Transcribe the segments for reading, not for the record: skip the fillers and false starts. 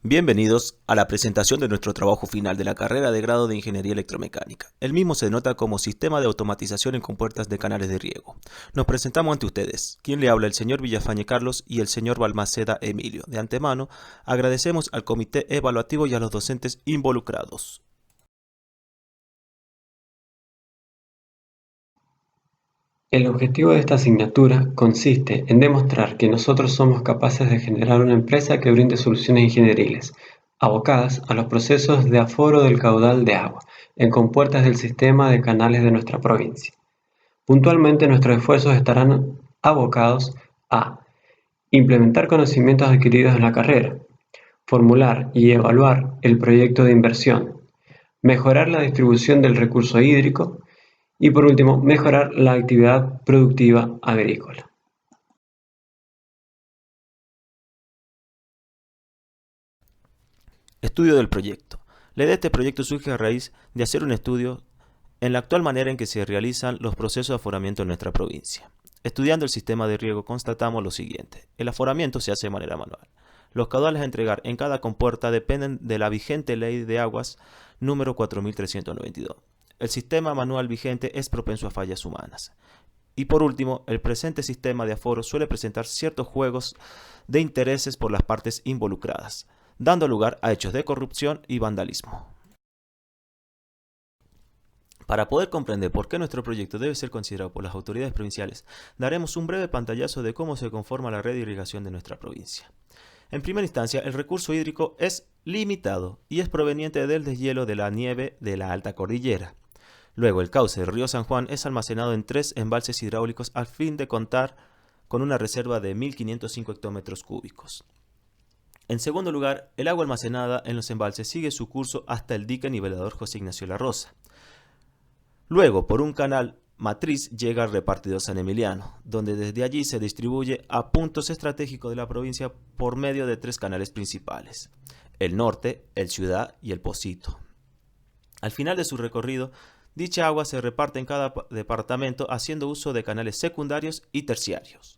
Bienvenidos a la presentación de nuestro trabajo final de la carrera de grado de Ingeniería Electromecánica. El mismo se denota como Sistema de Automatización en Compuertas de Canales de Riego. Nos presentamos ante ustedes. Quien le habla, el señor Villafañe Carlos y el señor Balmaceda Emilio. De antemano, agradecemos al comité evaluativo y a los docentes involucrados. El objetivo de esta asignatura consiste en demostrar que nosotros somos capaces de generar una empresa que brinde soluciones ingenieriles, abocadas a los procesos de aforo del caudal de agua, en compuertas del sistema de canales de nuestra provincia. Puntualmente nuestros esfuerzos estarán abocados a implementar conocimientos adquiridos en la carrera, formular y evaluar el proyecto de inversión, mejorar la distribución del recurso hídrico, y por último, mejorar la actividad productiva agrícola. Estudio del proyecto. La idea de este proyecto surge a raíz de hacer un estudio en la actual manera en que se realizan los procesos de aforamiento en nuestra provincia. Estudiando el sistema de riego constatamos lo siguiente. El aforamiento se hace de manera manual. Los caudales a entregar en cada compuerta dependen de la vigente Ley de Aguas número 4392. El sistema manual vigente es propenso a fallas humanas. Y por último, el presente sistema de aforo suele presentar ciertos juegos de intereses por las partes involucradas, dando lugar a hechos de corrupción y vandalismo. Para poder comprender por qué nuestro proyecto debe ser considerado por las autoridades provinciales, daremos un breve pantallazo de cómo se conforma la red de irrigación de nuestra provincia. En primera instancia, el recurso hídrico es limitado y es proveniente del deshielo de la nieve de la alta cordillera. Luego, el cauce del río San Juan es almacenado en 3 embalses hidráulicos al fin de contar con una reserva de 1.505 hectómetros cúbicos. En segundo lugar, el agua almacenada en los embalses sigue su curso hasta el dique nivelador José Ignacio La Rosa. Luego, por un canal matriz llega al repartidor San Emiliano, donde desde allí se distribuye a puntos estratégicos de la provincia por medio de 3 canales principales: el norte, el Ciudad y el Pocito. Al final de su recorrido, dicha agua se reparte en cada departamento haciendo uso de canales secundarios y terciarios.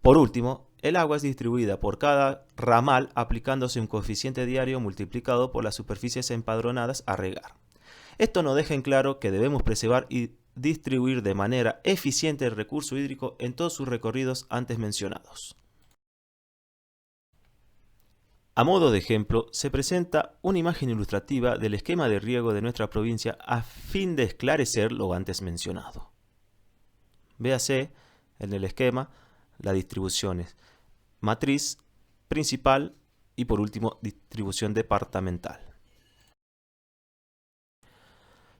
Por último, el agua es distribuida por cada ramal aplicándose un coeficiente diario multiplicado por las superficies empadronadas a regar. Esto nos deja en claro que debemos preservar y distribuir de manera eficiente el recurso hídrico en todos sus recorridos antes mencionados. A modo de ejemplo, se presenta una imagen ilustrativa del esquema de riego de nuestra provincia a fin de esclarecer lo antes mencionado. Véase en el esquema las distribuciones matriz, principal y por último distribución departamental.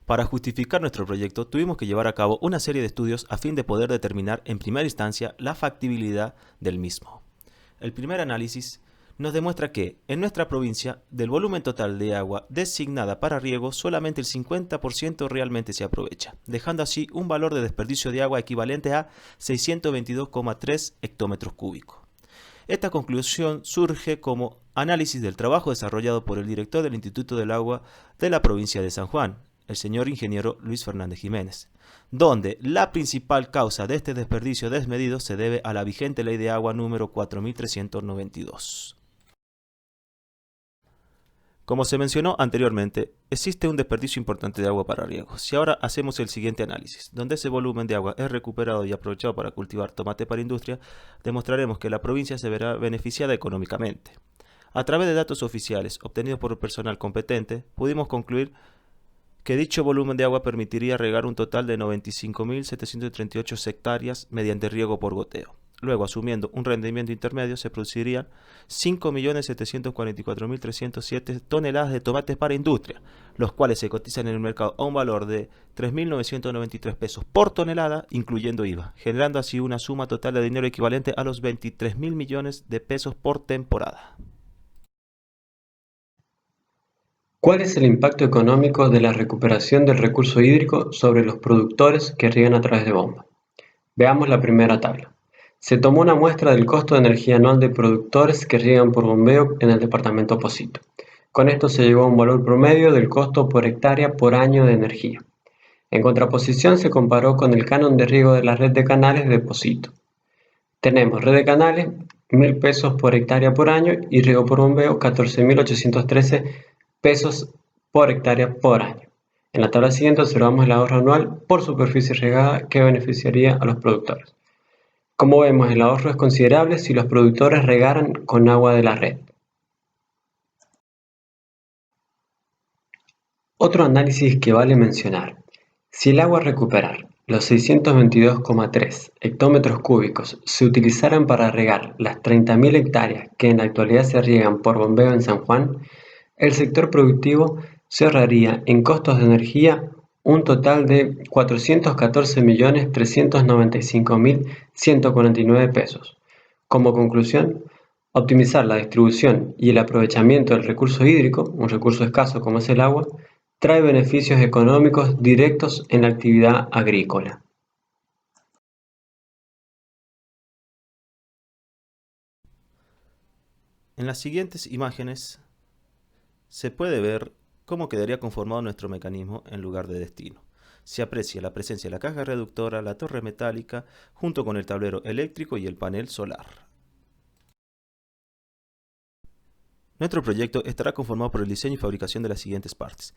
Para justificar nuestro proyecto tuvimos que llevar a cabo una serie de estudios a fin de poder determinar en primera instancia la factibilidad del mismo. El primer análisis nos demuestra que, en nuestra provincia, del volumen total de agua designada para riego, solamente el 50% realmente se aprovecha, dejando así un valor de desperdicio de agua equivalente a 622,3 hectómetros cúbicos. Esta conclusión surge como análisis del trabajo desarrollado por el director del Instituto del Agua de la provincia de San Juan, el señor ingeniero Luis Fernández Jiménez, donde la principal causa de este desperdicio desmedido se debe a la vigente Ley de Agua número 4392. Como se mencionó anteriormente, existe un desperdicio importante de agua para riego. Si ahora hacemos el siguiente análisis, donde ese volumen de agua es recuperado y aprovechado para cultivar tomate para industria, demostraremos que la provincia se verá beneficiada económicamente. A través de datos oficiales obtenidos por el personal competente, pudimos concluir que dicho volumen de agua permitiría regar un total de 95.738 hectáreas mediante riego por goteo. Luego, asumiendo un rendimiento intermedio, se producirían 5.744.307 toneladas de tomates para industria, los cuales se cotizan en el mercado a un valor de 3.993 pesos por tonelada, incluyendo IVA, generando así una suma total de dinero equivalente a los 23.000 millones de pesos por temporada. ¿Cuál es el impacto económico de la recuperación del recurso hídrico sobre los productores que riegan a través de bomba? Veamos la primera tabla. Se tomó una muestra del costo de energía anual de productores que riegan por bombeo en el departamento Pocito. Con esto se llegó a un valor promedio del costo por hectárea por año de energía. En contraposición se comparó con el canon de riego de la red de canales de Pocito. Tenemos red de canales 1.000 pesos por hectárea por año y riego por bombeo 14.813 pesos por hectárea por año. En la tabla siguiente observamos el ahorro anual por superficie regada que beneficiaría a los productores. Como vemos, el ahorro es considerable si los productores regaran con agua de la red. Otro análisis que vale mencionar: si el agua a recuperar, los 622,3 hectómetros cúbicos, se utilizaran para regar las 30.000 hectáreas que en la actualidad se riegan por bombeo en San Juan, el sector productivo se ahorraría en costos de energía un total de 414.395.149 pesos. Como conclusión, optimizar la distribución y el aprovechamiento del recurso hídrico, un recurso escaso como es el agua, trae beneficios económicos directos en la actividad agrícola. En las siguientes imágenes se puede ver cómo quedaría conformado nuestro mecanismo en lugar de destino. Se aprecia la presencia de la caja reductora, la torre metálica, junto con el tablero eléctrico y el panel solar. Nuestro proyecto estará conformado por el diseño y fabricación de las siguientes partes: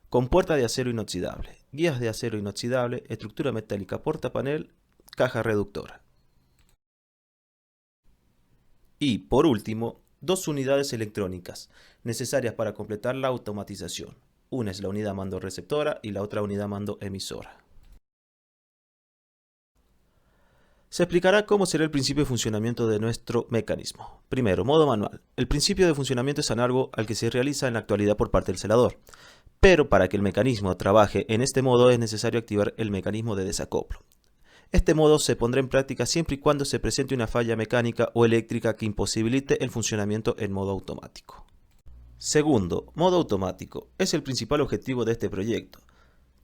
compuerta de acero inoxidable, guías de acero inoxidable, estructura metálica portapanel, caja reductora. Y, por último, dos unidades electrónicas necesarias para completar la automatización. Una es la unidad mando receptora y la otra unidad mando emisora. Se explicará cómo será el principio de funcionamiento de nuestro mecanismo. Primero, modo manual. El principio de funcionamiento es análogo al que se realiza en la actualidad por parte del celador, pero para que el mecanismo trabaje en este modo es necesario activar el mecanismo de desacoplo. Este modo se pondrá en práctica siempre y cuando se presente una falla mecánica o eléctrica que imposibilite el funcionamiento en modo automático. Segundo, modo automático. Es el principal objetivo de este proyecto,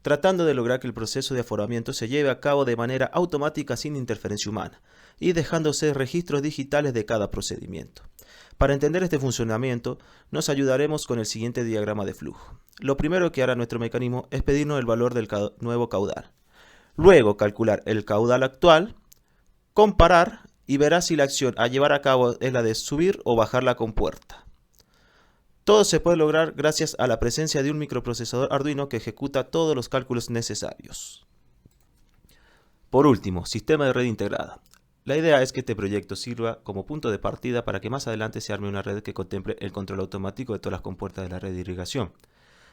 tratando de lograr que el proceso de aforamiento se lleve a cabo de manera automática sin interferencia humana y dejándose registros digitales de cada procedimiento. Para entender este funcionamiento, nos ayudaremos con el siguiente diagrama de flujo. Lo primero que hará nuestro mecanismo es pedirnos el valor del nuevo caudal. Luego calcular el caudal actual, comparar y verá si la acción a llevar a cabo es la de subir o bajar la compuerta. Todo se puede lograr gracias a la presencia de un microprocesador Arduino que ejecuta todos los cálculos necesarios. Por último, sistema de red integrada. La idea es que este proyecto sirva como punto de partida para que más adelante se arme una red que contemple el control automático de todas las compuertas de la red de irrigación,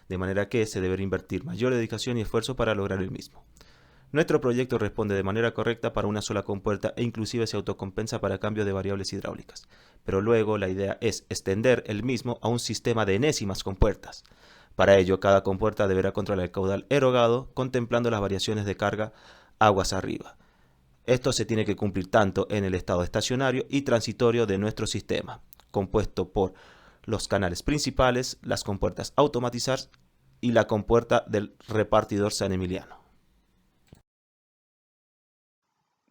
de manera que se deberá invertir mayor dedicación y esfuerzo para lograr el mismo. Nuestro proyecto responde de manera correcta para una sola compuerta e inclusive se autocompensa para cambio de variables hidráulicas, pero luego la idea es extender el mismo a un sistema de enésimas compuertas. Para ello, cada compuerta deberá controlar el caudal erogado, contemplando las variaciones de carga aguas arriba. Esto se tiene que cumplir tanto en el estado estacionario y transitorio de nuestro sistema, compuesto por los canales principales, las compuertas automatizadas y la compuerta del repartidor San Emiliano.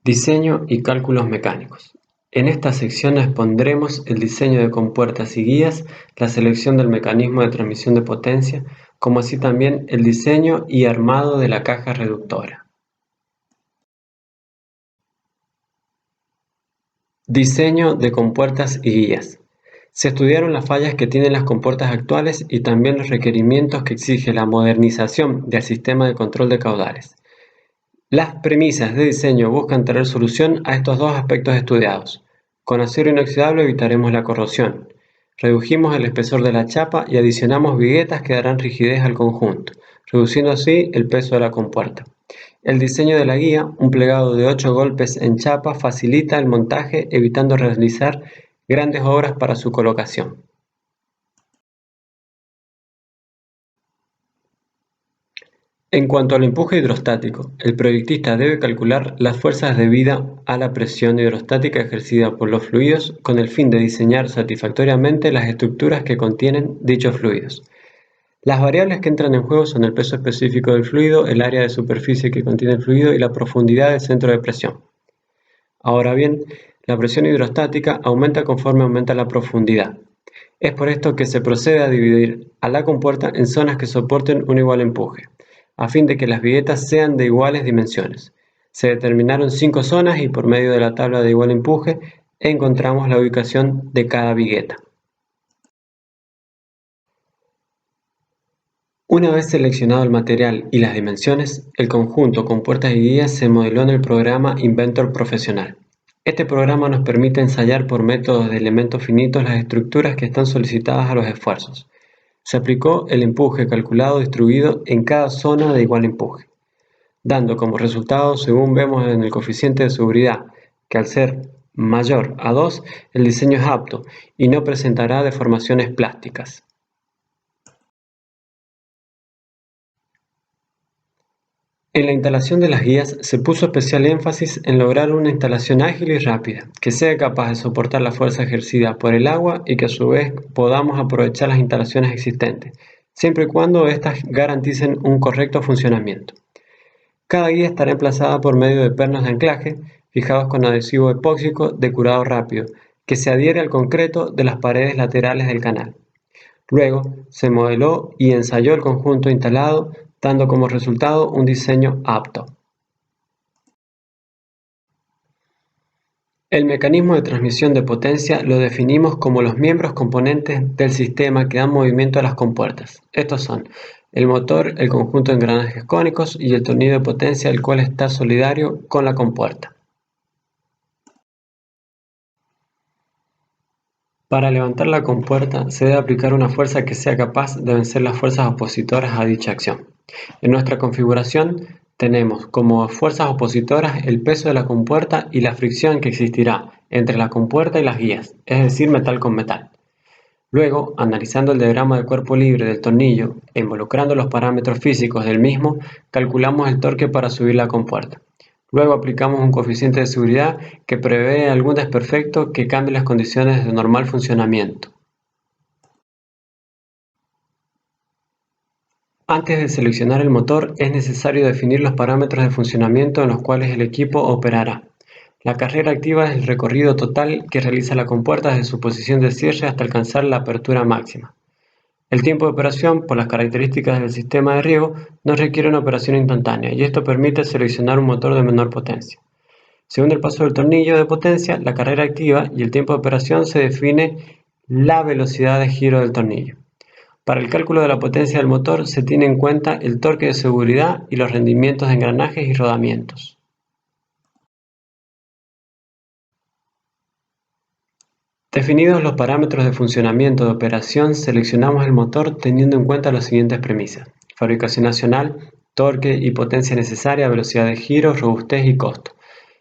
Diseño y cálculos mecánicos. En esta sección expondremos el diseño de compuertas y guías, la selección del mecanismo de transmisión de potencia, como así también el diseño y armado de la caja reductora. Diseño de compuertas y guías. Se estudiaron las fallas que tienen las compuertas actuales y también los requerimientos que exige la modernización del sistema de control de caudales. Las premisas de diseño buscan traer solución a estos dos aspectos estudiados. Con acero inoxidable evitaremos la corrosión. Redujimos el espesor de la chapa y adicionamos viguetas que darán rigidez al conjunto, reduciendo así el peso de la compuerta. El diseño de la guía, un plegado de 8 golpes en chapa, facilita el montaje, evitando realizar grandes obras para su colocación. En cuanto al empuje hidrostático, el proyectista debe calcular las fuerzas debidas a la presión hidrostática ejercida por los fluidos con el fin de diseñar satisfactoriamente las estructuras que contienen dichos fluidos. Las variables que entran en juego son el peso específico del fluido, el área de superficie que contiene el fluido y la profundidad del centro de presión. Ahora bien, la presión hidrostática aumenta conforme aumenta la profundidad. Es por esto que se procede a dividir a la compuerta en zonas que soporten un igual empuje, a fin de que las viguetas sean de iguales dimensiones. Se determinaron 5 zonas y por medio de la tabla de igual empuje encontramos la ubicación de cada vigueta. Una vez seleccionado el material y las dimensiones, el conjunto con puertas y guías se modeló en el programa Inventor Profesional. Este programa nos permite ensayar por métodos de elementos finitos las estructuras que están solicitadas a los esfuerzos. Se aplicó el empuje calculado distribuido en cada zona de igual empuje, dando como resultado, según vemos en el coeficiente de seguridad, que al ser mayor a 2, el diseño es apto y no presentará deformaciones plásticas. En la instalación de las guías se puso especial énfasis en lograr una instalación ágil y rápida, que sea capaz de soportar la fuerza ejercida por el agua y que a su vez podamos aprovechar las instalaciones existentes, siempre y cuando éstas garanticen un correcto funcionamiento. Cada guía estará emplazada por medio de pernos de anclaje fijados con adhesivo epóxico de curado rápido, que se adhiere al concreto de las paredes laterales del canal. Luego, se modeló y ensayó el conjunto instalado, dando como resultado un diseño apto. El mecanismo de transmisión de potencia lo definimos como los miembros componentes del sistema que dan movimiento a las compuertas. Estos son el motor, el conjunto de engranajes cónicos y el tornillo de potencia, el cual está solidario con la compuerta. Para levantar la compuerta se debe aplicar una fuerza que sea capaz de vencer las fuerzas opositoras a dicha acción. En nuestra configuración tenemos como fuerzas opositoras el peso de la compuerta y la fricción que existirá entre la compuerta y las guías, es decir, metal con metal. Luego, analizando el diagrama de cuerpo libre del tornillo e involucrando los parámetros físicos del mismo, calculamos el torque para subir la compuerta. Luego aplicamos un coeficiente de seguridad que prevé algún desperfecto que cambie las condiciones de normal funcionamiento. Antes de seleccionar el motor es necesario definir los parámetros de funcionamiento en los cuales el equipo operará. La carrera activa es el recorrido total que realiza la compuerta desde su posición de cierre hasta alcanzar la apertura máxima. El tiempo de operación, por las características del sistema de riego, no requiere una operación instantánea y esto permite seleccionar un motor de menor potencia. Según el paso del tornillo de potencia, la carrera activa y el tiempo de operación se define la velocidad de giro del tornillo. Para el cálculo de la potencia del motor se tiene en cuenta el torque de seguridad y los rendimientos de engranajes y rodamientos. Definidos los parámetros de funcionamiento de operación, seleccionamos el motor teniendo en cuenta las siguientes premisas: fabricación nacional, torque y potencia necesaria, velocidad de giro, robustez y costo.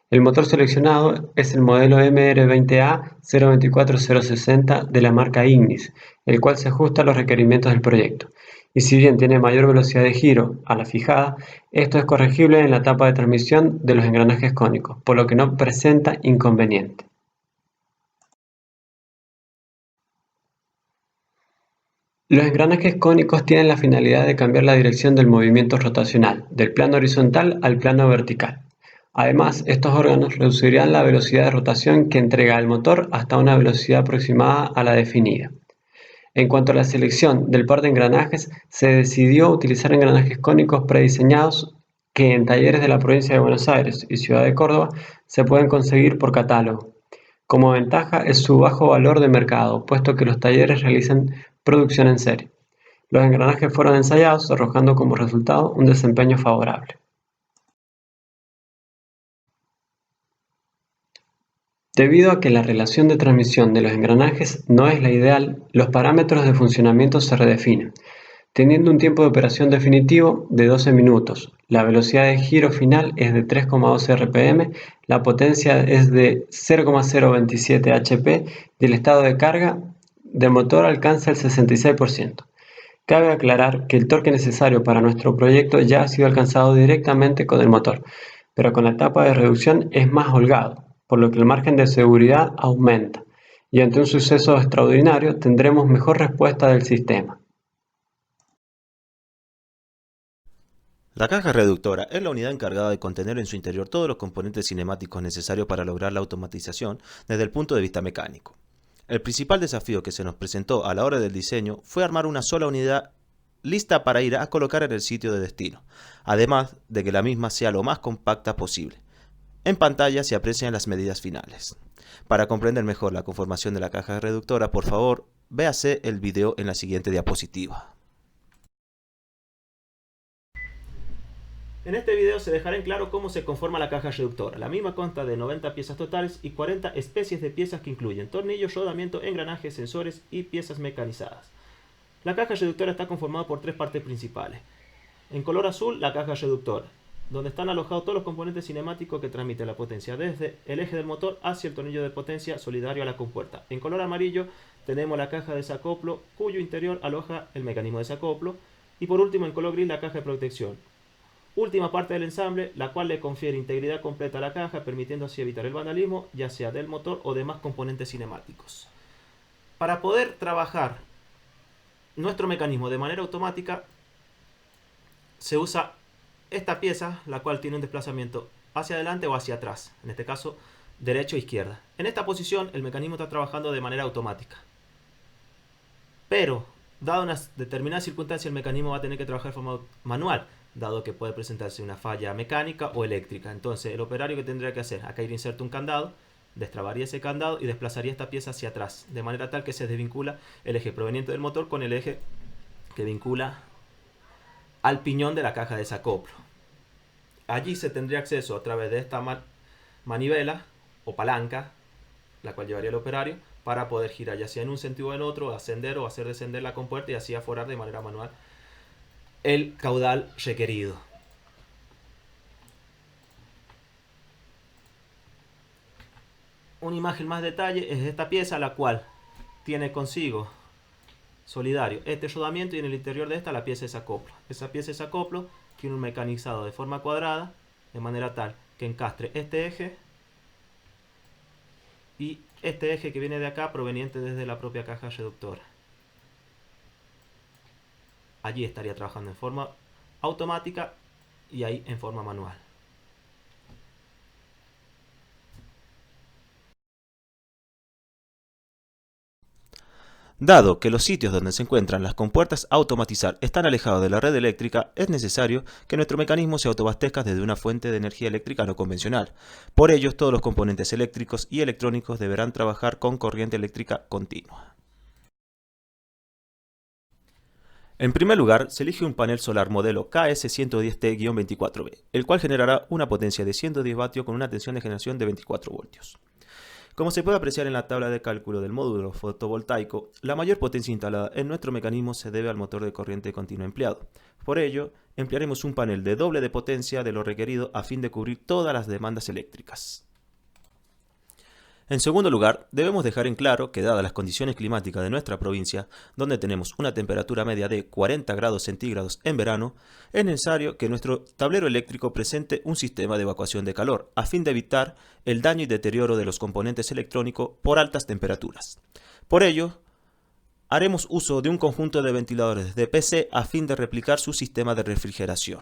El motor seleccionado es el modelo MR20A024060 de la marca Ignis, el cual se ajusta a los requerimientos del proyecto. Y si bien tiene mayor velocidad de giro a la fijada, esto es corregible en la etapa de transmisión de los engranajes cónicos, por lo que no presenta inconveniente. Los engranajes cónicos tienen la finalidad de cambiar la dirección del movimiento rotacional, del plano horizontal al plano vertical. Además, estos órganos reducirán la velocidad de rotación que entrega el motor hasta una velocidad aproximada a la definida. En cuanto a la selección del par de engranajes, se decidió utilizar engranajes cónicos prediseñados que en talleres de la provincia de Buenos Aires y Ciudad de Córdoba se pueden conseguir por catálogo. Como ventaja es su bajo valor de mercado, puesto que los talleres realizan producción en serie. Los engranajes fueron ensayados, arrojando como resultado un desempeño favorable. Debido a que la relación de transmisión de los engranajes no es la ideal, los parámetros de funcionamiento se redefinen, teniendo un tiempo de operación definitivo de 12 minutos. La velocidad de giro final es de 3,12 rpm, la potencia es de 0,027 hp y el estado de carga del motor alcanza el 66%. Cabe aclarar que el torque necesario para nuestro proyecto ya ha sido alcanzado directamente con el motor, pero con la etapa de reducción es más holgado, por lo que el margen de seguridad aumenta, y ante un suceso extraordinario tendremos mejor respuesta del sistema. La caja reductora es la unidad encargada de contener en su interior todos los componentes cinemáticos necesarios para lograr la automatización desde el punto de vista mecánico. El principal desafío que se nos presentó a la hora del diseño fue armar una sola unidad lista para ir a colocar en el sitio de destino, además de que la misma sea lo más compacta posible. En pantalla se aprecian las medidas finales. Para comprender mejor la conformación de la caja reductora, por favor, véase el video en la siguiente diapositiva. En este video se dejará en claro cómo se conforma la caja reductora. La misma consta de 90 piezas totales y 40 especies de piezas que incluyen tornillos, rodamiento, engranajes, sensores y piezas mecanizadas. La caja reductora está conformada por tres partes principales. En color azul, la caja reductora, donde están alojados todos los componentes cinemáticos que transmiten la potencia desde el eje del motor hacia el tornillo de potencia solidario a la compuerta. En color amarillo tenemos la caja de desacoplo, cuyo interior aloja el mecanismo de desacoplo. Y por último, en color gris, la caja de protección. Última parte del ensamble, la cual le confiere integridad completa a la caja, permitiendo así evitar el vandalismo, ya sea del motor o demás componentes cinemáticos. Para poder trabajar nuestro mecanismo de manera automática, se usa esta pieza, la cual tiene un desplazamiento hacia adelante o hacia atrás, en este caso derecha o izquierda. En esta posición el mecanismo está trabajando de manera automática, pero dado unas determinadas circunstancias el mecanismo va a tener que trabajar de forma manual, dado que puede presentarse una falla mecánica o eléctrica. Entonces el operario, que tendría que hacer, acá ir inserto un candado, destrabaría ese candado y desplazaría esta pieza hacia atrás, de manera tal que se desvincula el eje proveniente del motor con el eje que vincula al piñón de la caja de desacoplo. Allí se tendría acceso a través de esta manivela o palanca, la cual llevaría el operario, para poder girar ya sea en un sentido o en otro, ascender o hacer descender la compuerta y así aforar de manera manual el caudal requerido. Una imagen más detalle es esta pieza, la cual tiene consigo solidario este rodamiento y en el interior de esta la pieza de desacoplo. Esa pieza de desacoplo tiene un mecanizado de forma cuadrada, de manera tal que encastre este eje y este eje que viene de acá, proveniente desde la propia caja reductora. Allí estaría trabajando en forma automática y ahí en forma manual. Dado que los sitios donde se encuentran las compuertas a automatizar están alejados de la red eléctrica, es necesario que nuestro mecanismo se autoabastezca desde una fuente de energía eléctrica no convencional. Por ello, todos los componentes eléctricos y electrónicos deberán trabajar con corriente eléctrica continua. En primer lugar, se elige un panel solar modelo KS110T-24B, el cual generará una potencia de 110 vatios con una tensión de generación de 24 voltios. Como se puede apreciar en la tabla de cálculo del módulo fotovoltaico, la mayor potencia instalada en nuestro mecanismo se debe al motor de corriente continua empleado. Por ello, emplearemos un panel de doble de potencia de lo requerido a fin de cubrir todas las demandas eléctricas. En segundo lugar, debemos dejar en claro que, dadas las condiciones climáticas de nuestra provincia, donde tenemos una temperatura media de 40 grados centígrados en verano, es necesario que nuestro tablero eléctrico presente un sistema de evacuación de calor, a fin de evitar el daño y deterioro de los componentes electrónicos por altas temperaturas. Por ello, haremos uso de un conjunto de ventiladores de PC a fin de replicar su sistema de refrigeración.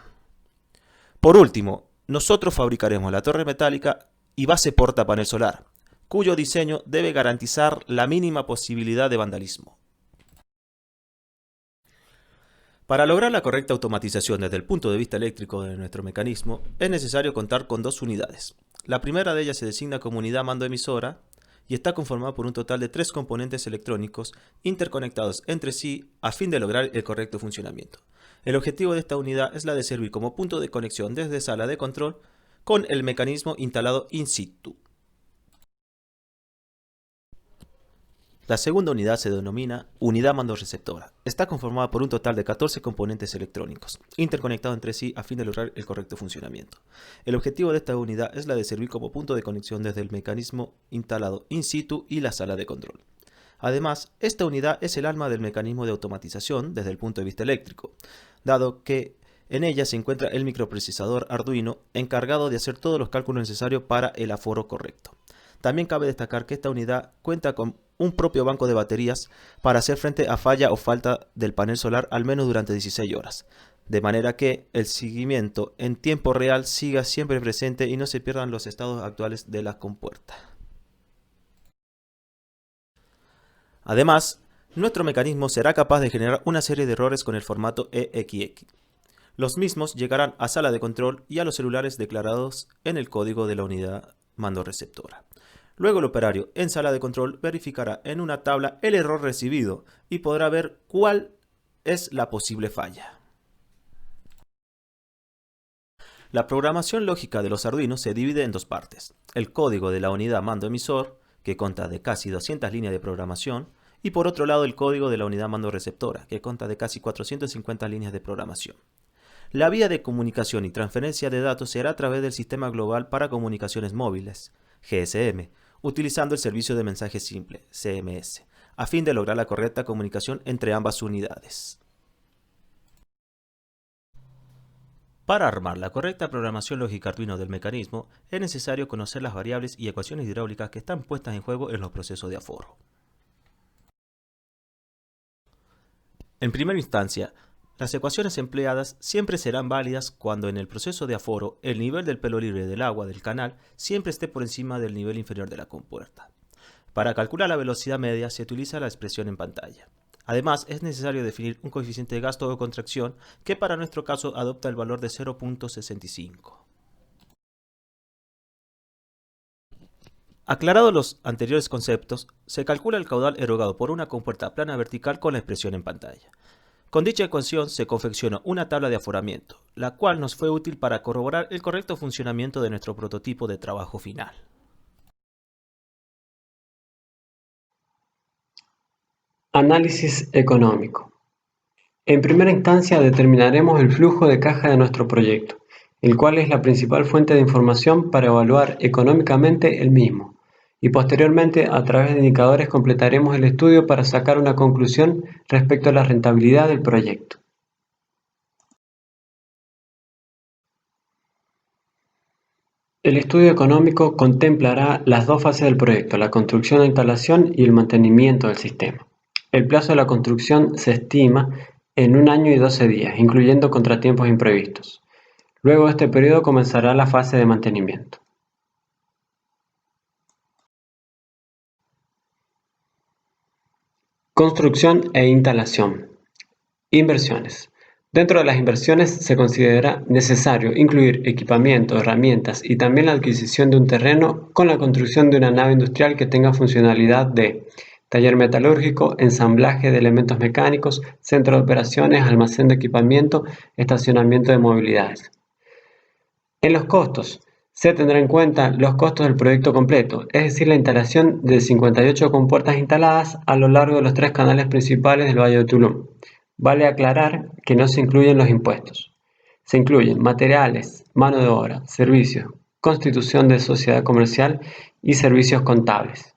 Por último, nosotros fabricaremos la torre metálica y base portapanel solar, cuyo diseño debe garantizar la mínima posibilidad de vandalismo. Para lograr la correcta automatización desde el punto de vista eléctrico de nuestro mecanismo, es necesario contar con dos unidades. La primera de ellas se designa como unidad mando emisora y está conformada por un total de 3 componentes electrónicos interconectados entre sí a fin de lograr el correcto funcionamiento. El objetivo de esta unidad es la de servir como punto de conexión desde sala de control con el mecanismo instalado in situ. La segunda unidad se denomina unidad mando receptora. Está conformada por un total de 14 componentes electrónicos, interconectados entre sí a fin de lograr el correcto funcionamiento. El objetivo de esta unidad es la de servir como punto de conexión desde el mecanismo instalado in situ y la sala de control. Además, esta unidad es el alma del mecanismo de automatización desde el punto de vista eléctrico, dado que en ella se encuentra el microprocesador Arduino encargado de hacer todos los cálculos necesarios para el aforo correcto. También cabe destacar que esta unidad cuenta con un propio banco de baterías para hacer frente a falla o falta del panel solar al menos durante 16 horas, de manera que el seguimiento en tiempo real siga siempre presente y no se pierdan los estados actuales de la compuerta. Además, nuestro mecanismo será capaz de generar una serie de errores con el formato EXX, Los mismos llegarán a sala de control y a los celulares declarados en el código de la unidad mando receptora. Luego el operario en sala de control verificará en una tabla el error recibido y podrá ver cuál es la posible falla. La programación lógica de los Arduino se divide en dos partes: el código de la unidad mando emisor, que consta de casi 200 líneas de programación, y por otro lado el código de la unidad mando receptora, que consta de casi 450 líneas de programación. La vía de comunicación y transferencia de datos se hará a través del Sistema Global para Comunicaciones Móviles, GSM, utilizando el Servicio de Mensaje Simple, CMS, a fin de lograr la correcta comunicación entre ambas unidades. Para armar la correcta programación lógica Arduino del mecanismo, es necesario conocer las variables y ecuaciones hidráulicas que están puestas en juego en los procesos de aforo. En primera instancia, las ecuaciones empleadas siempre serán válidas cuando en el proceso de aforo el nivel del pelo libre del agua del canal siempre esté por encima del nivel inferior de la compuerta. Para calcular la velocidad media se utiliza la expresión en pantalla. Además, es necesario definir un coeficiente de gasto o contracción que para nuestro caso adopta el valor de 0.65. Aclarados los anteriores conceptos, se calcula el caudal erogado por una compuerta plana vertical con la expresión en pantalla. Con dicha ecuación se confeccionó una tabla de aforamiento, la cual nos fue útil para corroborar el correcto funcionamiento de nuestro prototipo de trabajo final. Análisis económico. En primera instancia determinaremos el flujo de caja de nuestro proyecto, el cual es la principal fuente de información para evaluar económicamente el mismo, y posteriormente a través de indicadores completaremos el estudio para sacar una conclusión respecto a la rentabilidad del proyecto. El estudio económico contemplará las dos fases del proyecto: la construcción e instalación y el mantenimiento del sistema. El plazo de la construcción se estima en 1 año y 12 días, incluyendo contratiempos imprevistos. Luego de este periodo comenzará la fase de mantenimiento. Construcción e instalación. Inversiones. Dentro de las inversiones se considera necesario incluir equipamiento, herramientas y también la adquisición de un terreno con la construcción de una nave industrial que tenga funcionalidad de taller metalúrgico, ensamblaje de elementos mecánicos, centro de operaciones, almacén de equipamiento, estacionamiento de movilidades. En los costos, se tendrá en cuenta los costos del proyecto completo, es decir, la instalación de 58 compuertas instaladas a lo largo de los 3 canales principales del Valle de Tulum. Vale aclarar que no se incluyen los impuestos. Se incluyen materiales, mano de obra, servicios, constitución de sociedad comercial y servicios contables.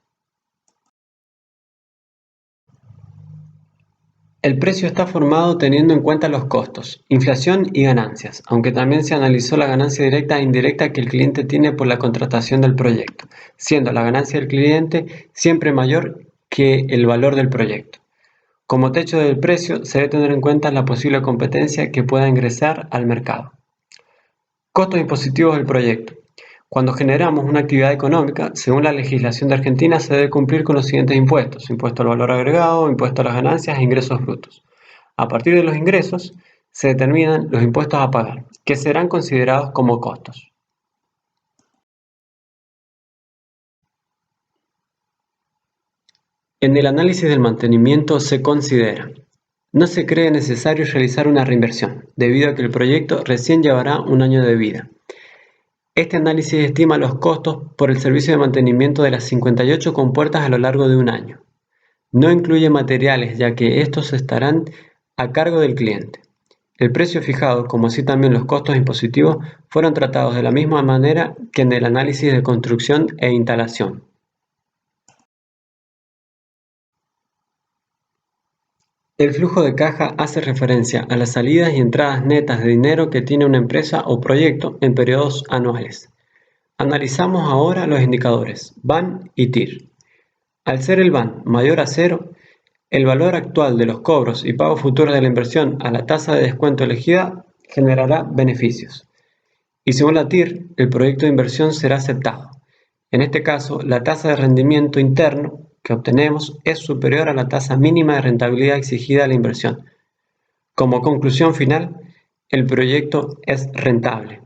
El precio está formado teniendo en cuenta los costos, inflación y ganancias, aunque también se analizó la ganancia directa e indirecta que el cliente tiene por la contratación del proyecto, siendo la ganancia del cliente siempre mayor que el valor del proyecto. Como techo del precio, se debe tener en cuenta la posible competencia que pueda ingresar al mercado. Costos impositivos del proyecto. Cuando generamos una actividad económica, según la legislación de Argentina, se debe cumplir con los siguientes impuestos: impuesto al valor agregado, impuesto a las ganancias e ingresos brutos. A partir de los ingresos, se determinan los impuestos a pagar, que serán considerados como costos. En el análisis del mantenimiento se considera: no se cree necesario realizar una reinversión, debido a que el proyecto recién llevará 1 año de vida. Este análisis estima los costos por el servicio de mantenimiento de las 58 compuertas a lo largo de 1 año. No incluye materiales, ya que estos estarán a cargo del cliente. El precio fijado, como así también los costos impositivos, fueron tratados de la misma manera que en el análisis de construcción e instalación. El flujo de caja hace referencia a las salidas y entradas netas de dinero que tiene una empresa o proyecto en periodos anuales. Analizamos ahora los indicadores BAN y TIR. Al ser el BAN mayor a 0, el valor actual de los cobros y pagos futuros de la inversión a la tasa de descuento elegida generará beneficios. Y según la TIR, el proyecto de inversión será aceptado. En este caso, la tasa de rendimiento interno que obtenemos es superior a la tasa mínima de rentabilidad exigida a la inversión. Como conclusión final, El proyecto es rentable.